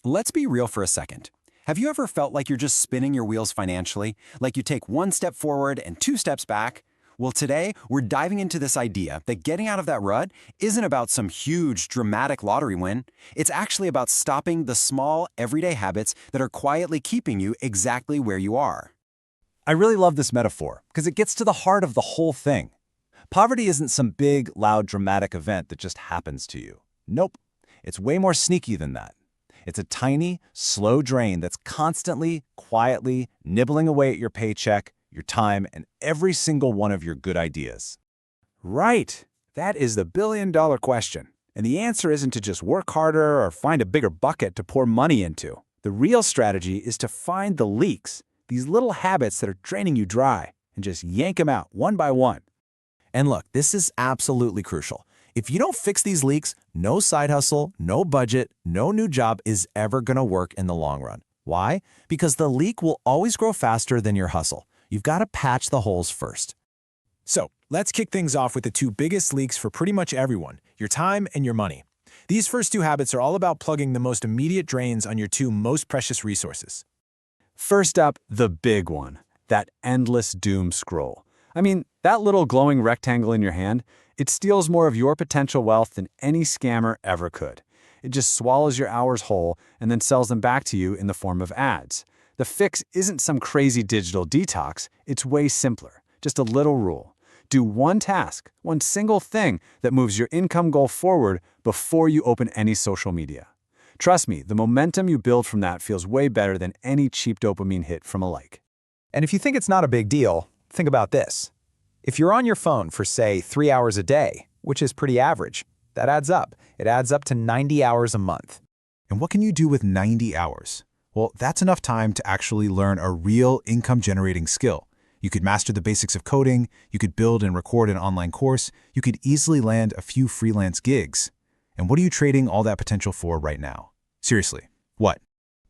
Let's be real for a second. Have you ever felt like you're just spinning your wheels financially? Like you take one step forward and two steps back? Well, today, we're diving into this idea that getting out of that rut isn't about some huge, dramatic lottery win. It's actually about stopping the small, everyday habits that are quietly keeping you exactly where you are. I really love this metaphor because it gets to the heart of the whole thing. Poverty isn't some big, loud, dramatic event that just happens to you. Nope. It's way more sneaky than that. It's a tiny, slow drain that's constantly, quietly nibbling away at your paycheck, your time, and every single one of your good ideas. Right. That is the billion-dollar question. And the answer isn't to just work harder or find a bigger bucket to pour money into. The real strategy is to find the leaks, these little habits that are draining you dry, and just yank them out one by one. And look, this is absolutely crucial. If you don't fix these leaks, no side hustle, no budget, no new job is ever going to work in the long run. Why? Because the leak will always grow faster than your hustle. You've got to patch the holes first. So, let's kick things off with the two biggest leaks for pretty much everyone, your time and your money. These first two habits are all about plugging the most immediate drains on your two most precious resources. First up, the big one, that endless doom scroll. I mean, that little glowing rectangle in your hand, it steals more of your potential wealth than any scammer ever could. It just swallows your hours whole and then sells them back to you in the form of ads. The fix isn't some crazy digital detox, it's way simpler. Just a little rule. Do one task, one single thing that moves your income goal forward before you open any social media. Trust me, the momentum you build from that feels way better than any cheap dopamine hit from a like. And if you think it's not a big deal, think about this. If you're on your phone for, say, 3 hours a day, which is pretty average, that adds up. It adds up to 90 hours a month. And what can you do with 90 hours? Well, that's enough time to actually learn a real income-generating skill. You could master the basics of coding, you could build and record an online course, you could easily land a few freelance gigs. And what are you trading all that potential for right now? Seriously, what?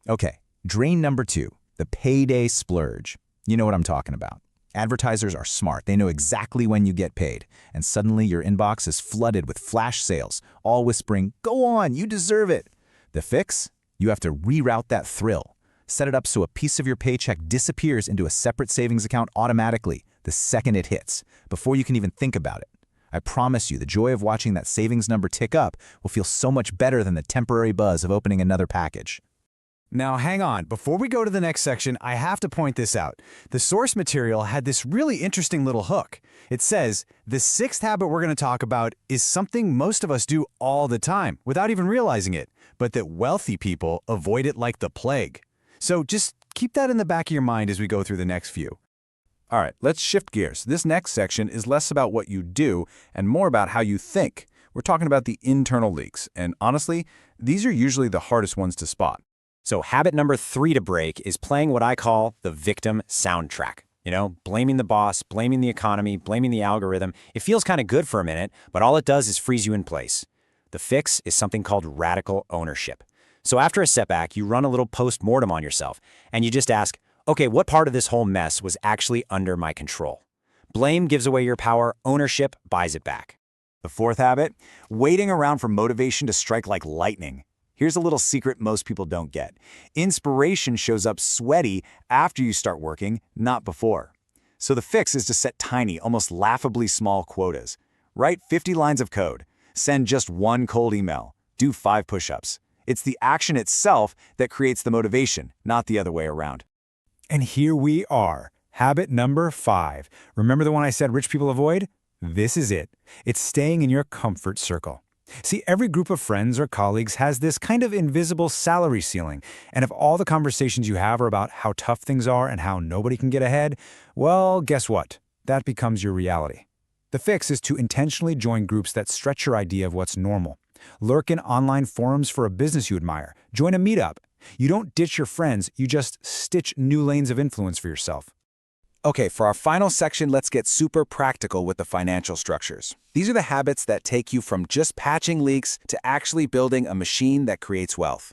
Okay, drain number 2, the payday splurge. You know what I'm talking about. Advertisers are smart. They know exactly when you get paid. And suddenly your inbox is flooded with flash sales, all whispering, "Go on, you deserve it." The fix? You have to reroute that thrill. Set it up so a piece of your paycheck disappears into a separate savings account automatically the second it hits, before you can even think about it. I promise you, the joy of watching that savings number tick up will feel so much better than the temporary buzz of opening another package. Now hang on, before we go to the next section, I have to point this out. The source material had this really interesting little hook. It says, the sixth habit we're going to talk about is something most of us do all the time, without even realizing it, but that wealthy people avoid it like the plague. So just keep that in the back of your mind as we go through the next few. All right, let's shift gears. This next section is less about what you do and more about how you think. We're talking about the internal leaks, and honestly, these are usually the hardest ones to spot. So habit number 3 to break is playing what I call the victim soundtrack. Blaming the boss, blaming the economy, blaming the algorithm. It feels kind of good for a minute, but all it does is freeze you in place. The fix is something called radical ownership. So after a setback, you run a little post-mortem on yourself, and you just ask, okay, what part of this whole mess was actually under my control? Blame gives away your power, ownership buys it back. The fourth habit, waiting around for motivation to strike like lightning. Here's a little secret most people don't get. Inspiration shows up sweaty after you start working, not before. So the fix is to set tiny, almost laughably small quotas. Write 50 lines of code. Send just one cold email. Do 5 push-ups. It's the action itself that creates the motivation, not the other way around. And here we are, habit number 5. Remember the one I said rich people avoid? This is it. It's staying in your comfort circle. See, every group of friends or colleagues has this kind of invisible salary ceiling, and if all the conversations you have are about how tough things are and how nobody can get ahead, well, guess what? That becomes your reality. The fix is to intentionally join groups that stretch your idea of what's normal. Lurk in online forums for a business you admire. Join a meetup. You don't ditch your friends, you just stitch new lanes of influence for yourself. Okay, for our final section, let's get super practical with the financial structures. These are the habits that take you from just patching leaks to actually building a machine that creates wealth.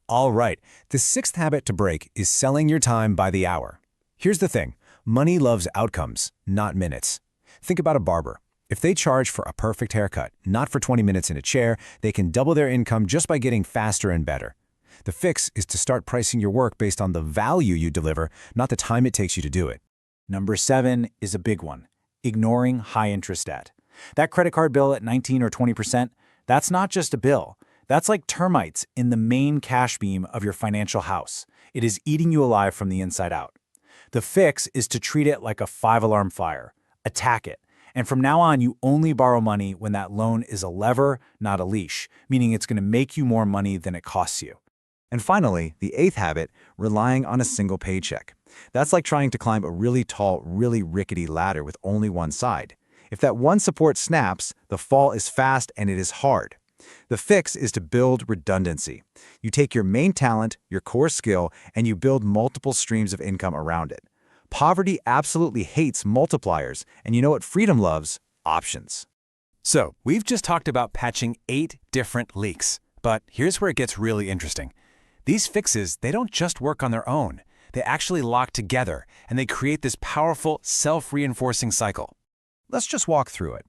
All right, the sixth habit to break is selling your time by the hour. Here's the thing, money loves outcomes, not minutes. Think about a barber. If they charge for a perfect haircut, not for 20 minutes in a chair, they can double their income just by getting faster and better. The fix is to start pricing your work based on the value you deliver, not the time it takes you to do it. Number 7 is a big one, ignoring high-interest debt. That credit card bill at 19 or 20%, that's not just a bill. That's like termites in the main cash beam of your financial house. It is eating you alive from the inside out. The fix is to treat it like a 5-alarm fire. Attack it. And from now on, you only borrow money when that loan is a lever, not a leash, meaning it's going to make you more money than it costs you. And finally, the 8th habit, relying on a single paycheck. That's like trying to climb a really tall, really rickety ladder with only one side. If that one support snaps, the fall is fast and it is hard. The fix is to build redundancy. You take your main talent, your core skill, and you build multiple streams of income around it. Poverty absolutely hates multipliers, and you know what freedom loves? Options. So, we've just talked about patching 8 different leaks. But here's where it gets really interesting. These fixes, they don't just work on their own. They actually lock together, and they create this powerful, self-reinforcing cycle. Let's just walk through it.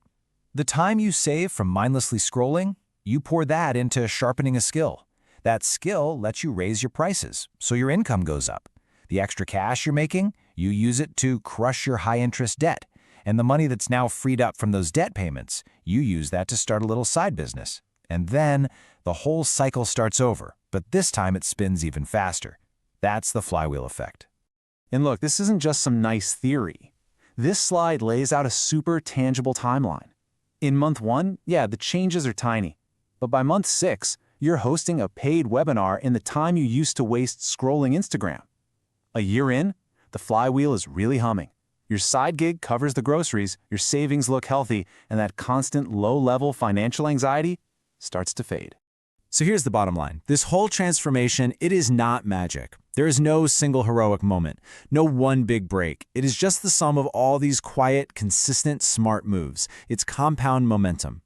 The time you save from mindlessly scrolling, you pour that into sharpening a skill. That skill lets you raise your prices, so your income goes up. The extra cash you're making, you use it to crush your high-interest debt. And the money that's now freed up from those debt payments, you use that to start a little side business. And then the whole cycle starts over, but this time it spins even faster. That's the flywheel effect. And look, this isn't just some nice theory. This slide lays out a super tangible timeline. In month 1, yeah, the changes are tiny. But by month 6, you're hosting a paid webinar in the time you used to waste scrolling Instagram. A year in, the flywheel is really humming. Your side gig covers the groceries, your savings look healthy, and that constant low-level financial anxiety starts to fade. So here's the bottom line. This whole transformation, it is not magic. There is no single heroic moment, no one big break. It is just the sum of all these quiet, consistent, smart moves. It's compound momentum.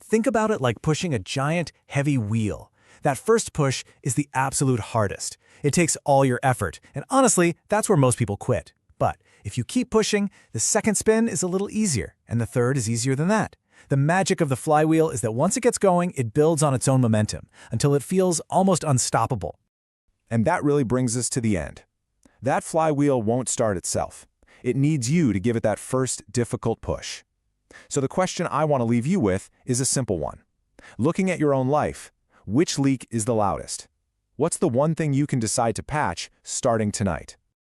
Think about it like pushing a giant, heavy wheel. That first push is the absolute hardest. It takes all your effort, and honestly, that's where most people quit. But if you keep pushing, the second spin is a little easier, and the third is easier than that. The magic of the flywheel is that once it gets going, it builds on its own momentum until it feels almost unstoppable. And that really brings us to the end. That flywheel won't start itself. It needs you to give it that first difficult push. So the question I want to leave you with is a simple one. Looking at your own life, which leak is the loudest? What's the one thing you can decide to patch starting tonight?